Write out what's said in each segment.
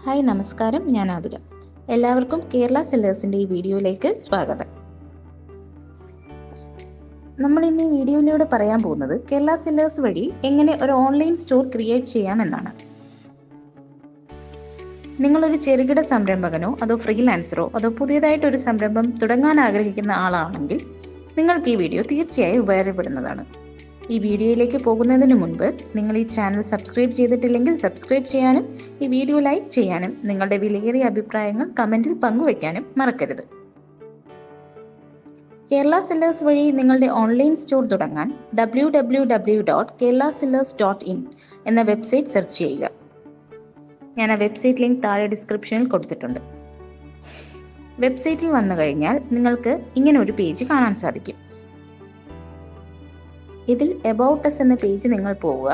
Hi നമസ്കാരം, ഞാൻ ആതിര. എല്ലാവർക്കും കേരള സെല്ലേഴ്സിൻ്റെ ഈ വീഡിയോയിലേക്ക് സ്വാഗതം. നമ്മൾ ഇന്ന് ഈ വീഡിയോയിലൂടെ പറയാൻ പോകുന്നത് കേരള സെല്ലേഴ്സ് വഴി എങ്ങനെ ഒരു ഓൺലൈൻ സ്റ്റോർ ക്രിയേറ്റ് ചെയ്യാമെന്നാണ്. നിങ്ങളൊരു ചെറുകിട സംരംഭകനോ അതോ ഫ്രീലാൻസറോ അതോ പുതിയതായിട്ടൊരു സംരംഭം തുടങ്ങാൻ ആഗ്രഹിക്കുന്ന ആളാണെങ്കിൽ നിങ്ങൾക്ക് ഈ വീഡിയോ തീർച്ചയായും ഉപകാരപ്പെടുന്നതാണ്. ഈ വീഡിയോയിലേക്ക് പോകുന്നതിന് മുൻപ് നിങ്ങൾ ഈ ചാനൽ സബ്സ്ക്രൈബ് ചെയ്തിട്ടില്ലെങ്കിൽ സബ്സ്ക്രൈബ് ചെയ്യാനും ഈ വീഡിയോ ലൈക്ക് ചെയ്യാനും നിങ്ങളുടെ വിലയേറിയ അഭിപ്രായങ്ങൾ കമൻറ്റിൽ പങ്കുവയ്ക്കാനും മറക്കരുത്. കേരള സെല്ലേഴ്സ് വഴി നിങ്ങളുടെ ഓൺലൈൻ സ്റ്റോർ തുടങ്ങാൻ www.keralaSellers.in എന്ന വെബ്സൈറ്റ് സെർച്ച് ചെയ്യുക. ഞാൻ ആ വെബ്സൈറ്റ് ലിങ്ക് താഴെ ഡിസ്ക്രിപ്ഷനിൽ കൊടുത്തിട്ടുണ്ട്. വെബ്സൈറ്റിൽ വന്നു കഴിഞ്ഞാൽ നിങ്ങൾക്ക് ഇങ്ങനെ ഒരു പേജ് കാണാൻ സാധിക്കും. ഇതിൽ എബൌട്ട് അസ് എന്ന പേജ് നിങ്ങൾ പോവുക.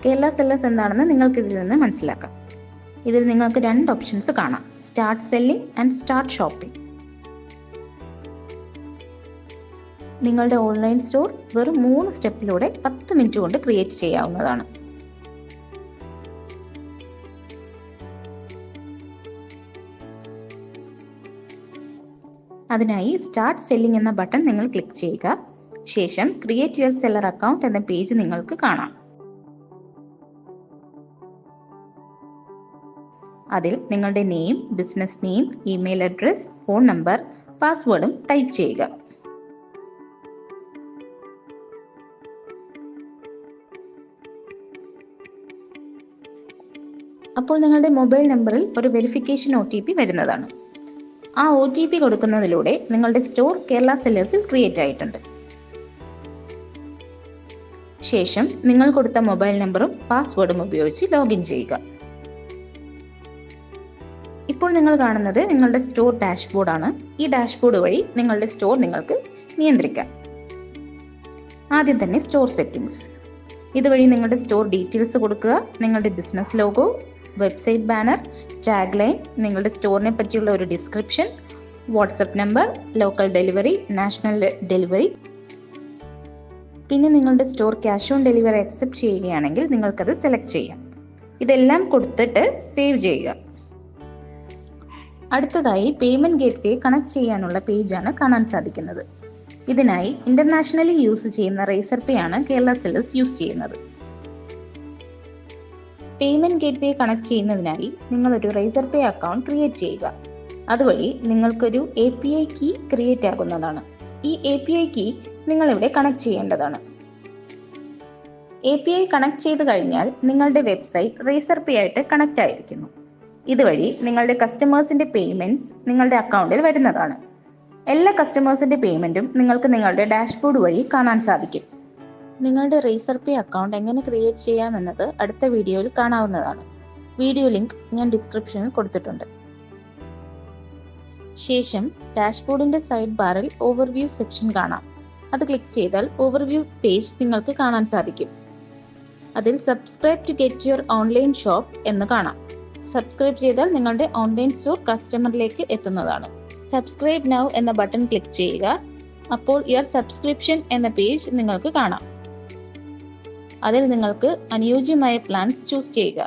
കേരള സെല്ലേഴ്സ് എന്താണെന്ന് നിങ്ങൾക്ക് ഇതിൽ നിന്ന് മനസ്സിലാക്കാം. ഇതിൽ നിങ്ങൾക്ക് രണ്ട് ഓപ്ഷൻസ് കാണാം: start selling and start shopping. നിങ്ങളുടെ ഓൺലൈൻ സ്റ്റോർ വെറും 3 സ്റ്റെപ്പിലൂടെ 10 മിനിറ്റ് കൊണ്ട് ക്രിയേറ്റ് ചെയ്യാവുന്നതാണ്. അതിനായി സ്റ്റാർട്ട് സെല്ലിംഗ് എന്ന ബട്ടൺ നിങ്ങൾ ക്ലിക്ക് ചെയ്യുക. ശേഷം ക്രിയേറ്റ് യുവർ സെല്ലർ അക്കൗണ്ട് എന്ന പേജ് നിങ്ങൾക്ക് കാണാം. അതിൽ നിങ്ങളുടെ name, business name, email address, phone number, പാസ്വേഡും ടൈപ്പ് ചെയ്യുക. അപ്പോൾ നിങ്ങളുടെ മൊബൈൽ നമ്പറിൽ ഒരു വെരിഫിക്കേഷൻ OTP വരുന്നതാണ്. ആ OTP കൊടുക്കുന്നതിലൂടെ നിങ്ങളുടെ സ്റ്റോർ കേരള സെല്ലേഴ്സിൽ ക്രിയേറ്റ് ആയിട്ടുണ്ട്. ശേഷം നിങ്ങൾ കൊടുത്ത മൊബൈൽ നമ്പറും പാസ്വേഡും ഉപയോഗിച്ച് ലോഗിൻ ചെയ്യുക. ഇപ്പോൾ നിങ്ങൾ കാണുന്നത് നിങ്ങളുടെ സ്റ്റോർ ഡാഷ്ബോർഡാണ്. ഈ ഡാഷ്ബോർഡ് വഴി നിങ്ങളുടെ സ്റ്റോർ നിങ്ങൾക്ക് നിയന്ത്രിക്കാം. ആദ്യം തന്നെ സ്റ്റോർ സെറ്റിംഗ്സ്. ഇതുവഴി നിങ്ങളുടെ സ്റ്റോർ ഡീറ്റെയിൽസ് കൊടുക്കുക. നിങ്ങളുടെ business logo, website banner, tag line, നിങ്ങളുടെ സ്റ്റോറിനെ പറ്റിയുള്ള ഒരു description, WhatsApp number, local delivery, national delivery. പിന്നെ നിങ്ങളുടെ store cash on delivery accept ചെയ്യുകയാണെങ്കിൽ നിങ്ങൾക്കത് സെലക്ട് ചെയ്യാം. ഇതെല്ലാം കൊടുത്തിട്ട് സേവ് ചെയ്യുക. അടുത്തതായി പേയ്മെന്റ് ഗേറ്റ്വേ കണക്ട് ചെയ്യാനുള്ള പേജാണ് കാണാൻ സാധിക്കുന്നത്. ഇതിനായി ഇന്റർനാഷണലി യൂസ് ചെയ്യുന്ന റേസർ പേ ആണ് കേരള സെല്ലേഴ്സ് യൂസ് ചെയ്യുന്നത്. പേയ്മെന്റ് ഗേറ്റ്വേ കണക്ട് ചെയ്യുന്നതിനായി നിങ്ങളൊരു റേസർ പേ അക്കൗണ്ട് ക്രിയേറ്റ് ചെയ്യുക. അതുവഴി നിങ്ങൾക്കൊരു API കീ ക്രിയേറ്റ് ആകുന്നതാണ്. ഈ API കീ നിങ്ങൾ ഇവിടെ കണക്ട് ചെയ്യേണ്ടതാണ്. API കണക്ട് ചെയ്ത് കഴിഞ്ഞാൽ നിങ്ങളുടെ വെബ്സൈറ്റ് റേസർ പേ ആയിട്ട് കണക്ട് ആയിരിക്കുന്നു. ഇതുവഴി നിങ്ങളുടെ കസ്റ്റമേഴ്സിന്റെ പേയ്മെന്റ്സ് നിങ്ങളുടെ അക്കൗണ്ടിൽ വരുന്നതാണ്. എല്ലാ കസ്റ്റമേഴ്സിന്റെ പേയ്മെന്റും നിങ്ങൾക്ക് നിങ്ങളുടെ ഡാഷ്ബോർഡ് വഴി കാണാൻ സാധിക്കും. നിങ്ങളുടെ റേസർ പേ അക്കൗണ്ട് എങ്ങനെ ക്രിയേറ്റ് ചെയ്യാമെന്നത് അടുത്ത വീഡിയോയിൽ കാണാവുന്നതാണ്. വീഡിയോ ലിങ്ക് ഞാൻ ഡിസ്ക്രിപ്ഷനിൽ കൊടുത്തിട്ടുണ്ട്. ശേഷം ഡാഷ്ബോർഡിന്റെ സൈഡ് ബാറിൽ ഓവർവ്യൂ സെക്ഷൻ കാണാം. അത് ക്ലിക്ക് ചെയ്താൽ ഓവർവ്യൂ പേജ് നിങ്ങൾക്ക് കാണാൻ സാധിക്കും. അതിൽ subscribe to get your online shop എന്ന് കാണാം. സബ്സ്ക്രൈബ് ചെയ്താൽ നിങ്ങളുടെ ഓൺലൈൻ സ്റ്റോർ കസ്റ്റമറിലേക്ക് എത്തുന്നതാണ്. സബ്സ്ക്രൈബ് നൗ എന്ന ബട്ടൺ ക്ലിക്ക് ചെയ്യുക. അപ്പോൾ യുവർ സബ്സ്ക്രിപ്ഷൻ എന്ന പേജ് നിങ്ങൾക്ക് കാണാം. അതിൽ നിങ്ങൾക്ക് അനുയോജ്യമായ പ്ലാൻസ് ചൂസ് ചെയ്യുക.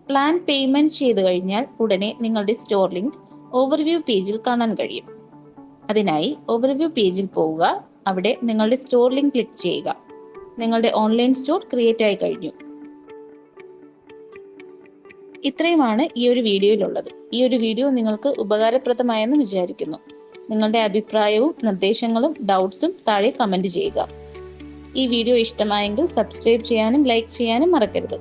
പ്ലാൻ പേയ്മെന്റ് ചെയ്തു കഴിഞ്ഞാൽ ഉടനെ നിങ്ങളുടെ സ്റ്റോർ ലിങ്ക് ഓവർവ്യൂ പേജിൽ കാണാൻ കഴിയും. അതിനായി ഓവർവ്യൂ പേജിൽ പോവുക. അവിടെ നിങ്ങളുടെ സ്റ്റോർ ലിങ്ക് ക്ലിക്ക് ചെയ്യുക. നിങ്ങളുടെ ഓൺലൈൻ സ്റ്റോർ ക്രിയേറ്റ് ആയി കഴിഞ്ഞു. ഇത്രയുമാണ് ഈ ഒരു വീഡിയോയിലുള്ളത്. ഈ ഒരു വീഡിയോ നിങ്ങൾക്ക് ഉപകാരപ്രദമായെന്ന് വിചാരിക്കുന്നു. നിങ്ങളുടെ അഭിപ്രായവും നിർദ്ദേശങ്ങളും ഡൗട്ട്സും താഴെ കമന്റ് ചെയ്യുക. ഈ വീഡിയോ ഇഷ്ടമായെങ്കിൽ സബ്സ്ക്രൈബ് ചെയ്യാനും ലൈക്ക് ചെയ്യാനും മറക്കരുത്.